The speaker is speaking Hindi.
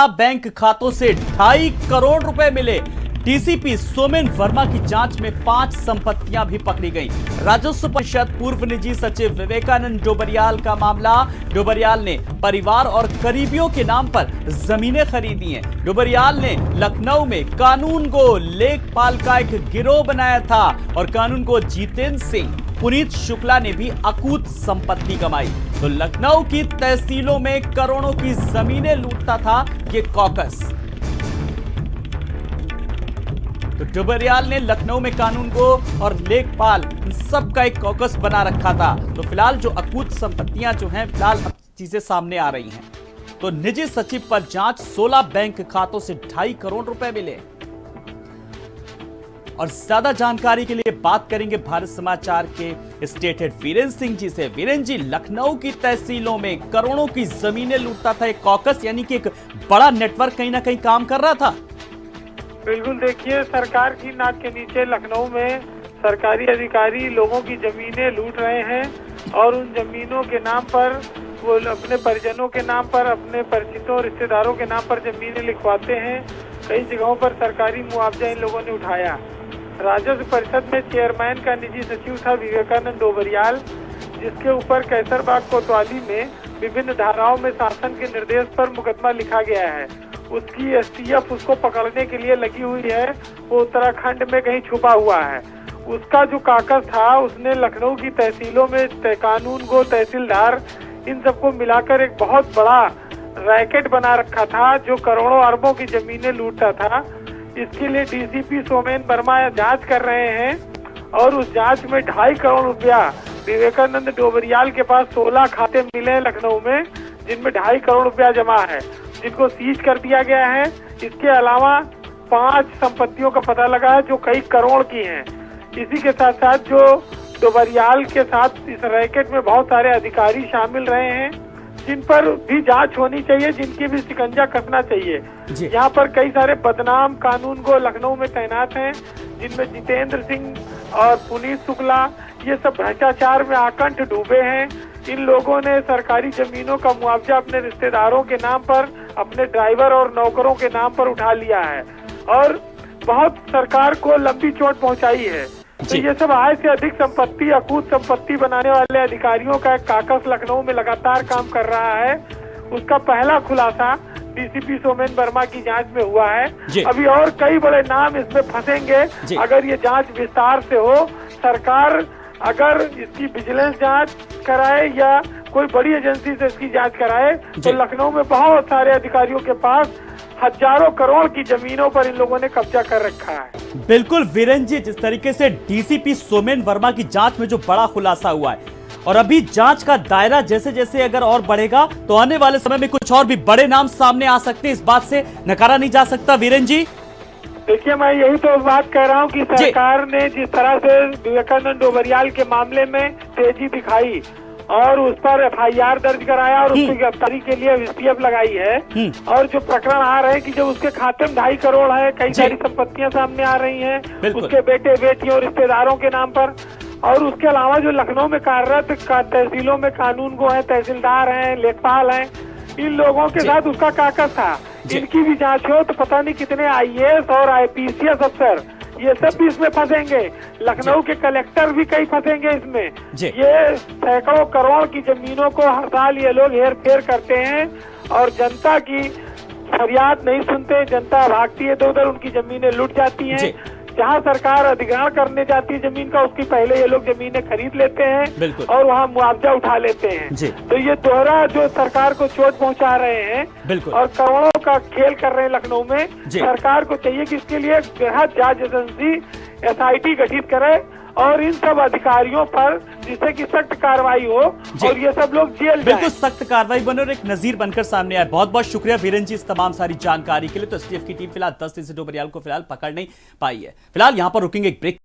16 बैंक खातों से 2.5 करोड़ रुपए मिले। डीसीपी सोमेन वर्मा की जांच में 5 संपत्तियां भी पकड़ी गईं। राजस्व परिषद पूर्व निजी सचिव विवेकानंद डोबरियाल का मामला। डोबरियाल ने परिवार और करीबियों के नाम पर जमीनें खरीदी हैं। डोबरियाल ने लखनऊ में कानून गो लेखपाल का एक गिरोह बनाया था और कानून गो जितेंद्र सिंह, पुनीत शुक्ला ने भी अकूत संपत्ति कमाई। तो लखनऊ की तहसीलों में करोड़ों की जमीनें लूटता था ये कॉकस। तो डोबरियाल ने लखनऊ में कानून गो और लेखपाल इन सब का एक कॉकस बना रखा था। तो फिलहाल जो अकूत संपत्तियां जो हैं, फिलहाल अब चीजें सामने आ रही हैं। तो निजी सचिव पर जांच, 16 बैंक खातों से 2.5 करोड़ रुपए मिले। और ज्यादा जानकारी के लिए बात करेंगे भारत समाचार के स्टेट हेड वीरेंद्र सिंह जी से। वीरेंद्र जी, लखनऊ की तहसीलों में करोड़ों की जमीनें लूटता था एक कॉकस, यानी कि एक बड़ा नेटवर्क कहीं ना कहीं काम कर रहा था। बिल्कुल, देखिए, सरकार की नाक के नीचे लखनऊ में सरकारी अधिकारी लोगों की जमीनें लूट रहे हैं और उन जमीनों के नाम पर वो अपने परिजनों के नाम पर, अपने परिचितों रिश्तेदारों के नाम पर जमीनें लिखवाते हैं। कई जगहों पर सरकारी मुआवजा इन लोगों ने उठाया। राजस्व परिषद में चेयरमैन का निजी सचिव था विवेकानंद डोबरियाल, जिसके ऊपर कैसरबाग कोतवाली में विभिन्न धाराओं में शासन के निर्देश पर मुकदमा लिखा गया है। उसकी एसटीएफ उसको पकड़ने के लिए लगी हुई है, वो उत्तराखंड में कहीं छुपा हुआ है। उसका जो काकस था, उसने लखनऊ की तहसीलों में कानून गो, तहसीलदार, इन सबको मिलाकर एक बहुत बड़ा रैकेट बना रखा था जो करोड़ों अरबों की जमीनें लूटता था। इसके लिए डीसीपी सोमेन वर्मा जांच कर रहे हैं और उस जांच में 2.5 करोड़ रुपया विवेकानंद डोबरियाल के पास 16 खाते मिले हैं लखनऊ में, जिनमें 2.5 करोड़ रुपया जमा है, जिनको सीज कर दिया गया है। इसके अलावा 5 संपत्तियों का पता लगा है जो कई करोड़ की हैं। इसी के साथ साथ जो डोबरियाल के साथ इस रैकेट में बहुत सारे अधिकारी शामिल रहे हैं, जिन पर भी जांच होनी चाहिए, जिनकी भी शिकंजा कसना चाहिए। यहाँ पर कई सारे बदनाम कानून को लखनऊ में तैनात हैं, जिनमें जितेंद्र सिंह और पुनीत शुक्ला, ये सब भ्रष्टाचार में आकंठ डूबे हैं। इन लोगों ने सरकारी जमीनों का मुआवजा अपने रिश्तेदारों के नाम पर, अपने ड्राइवर और नौकरों के नाम पर उठा लिया है और बहुत सरकार को लंबी चोट पहुंचाई है। तो ये सब आय से अधिक संपत्ति, अकूत संपत्ति बनाने वाले अधिकारियों का एक काकस लखनऊ में लगातार काम कर रहा है। उसका पहला खुलासा डीसीपी सोमेन वर्मा की जांच में हुआ है। अभी और कई बड़े नाम इसमें फंसेंगे अगर ये जांच विस्तार से हो। सरकार अगर इसकी विजिलेंस जांच कराए या कोई बड़ी एजेंसी से इसकी जांच कराए तो लखनऊ में बहुत सारे अधिकारियों के पास हजारों करोड़ की जमीनों पर इन लोगों ने कब्जा कर रखा है। बिल्कुल वीरेंद्र जी, जिस तरीके से डीसीपी सोमेन वर्मा की जांच में जो बड़ा खुलासा हुआ है और अभी जांच का दायरा जैसे जैसे अगर और बढ़ेगा तो आने वाले समय में कुछ और भी बड़े नाम सामने आ सकते हैं, इस बात से नकारा नहीं जा सकता। वीरेंद्र जी, देखिए, मैं यही तो बात कह रहा हूँ कि सरकार ने जिस तरह से विवेकानंद डोबरियाल के मामले में तेजी दिखाई और उस पर एफआईआर दर्ज कराया और उसकी गिरफ्तारी के लिए एसटीएफ लगाई है, और जो प्रकरण आ रहे हैं कि जब उसके खाते में 2.5 करोड़ है, कई सारी संपत्तियां सामने आ रही हैं उसके बेटे बेटियों रिश्तेदारों के नाम पर, और उसके अलावा जो लखनऊ में कार्यरत तहसीलों में कानून गो है, तहसीलदार हैं, लेखपाल हैं, इन लोगों के साथ उसका काकस था। इनकी भी जांच हो तो पता नहीं कितने आईएएस और आईपीसीएस अफसर ये सब भी इसमें फंसेंगे। लखनऊ के कलेक्टर भी कई फंसेंगे इसमें। ये सैकड़ों करोड़ की जमीनों को हर साल ये लोग हेर फेर करते हैं और जनता की फरियाद नहीं सुनते। जनता भागती है इधर उधर, उनकी जमीनें लूट जाती हैं। जहाँ सरकार अधिग्रहण करने जाती है जमीन का, उसकी पहले ये लोग जमीनें खरीद लेते हैं और वहाँ मुआवजा उठा लेते हैं। तो ये दोहरा जो सरकार को चोट पहुंचा रहे हैं और करोड़ों का खेल कर रहे हैं लखनऊ में। सरकार को चाहिए कि इसके लिए बृहद जांच एजेंसी एसआईटी गठित करे और इन सब अधिकारियों पर जिससे कि सख्त कार्रवाई हो और ये सब लोग जेल जाएं। बिल्कुल सख्त कार्रवाई बने और एक नजीर बनकर सामने आए। बहुत बहुत शुक्रिया वीरेंद्र जी इस तमाम सारी जानकारी के लिए। तो एसटीएफ की टीम फिलहाल 10 दिन से डोबरियाल को फिलहाल पकड़ नहीं पाई है। फिलहाल यहाँ पर रुकेंगे एक ब्रेक।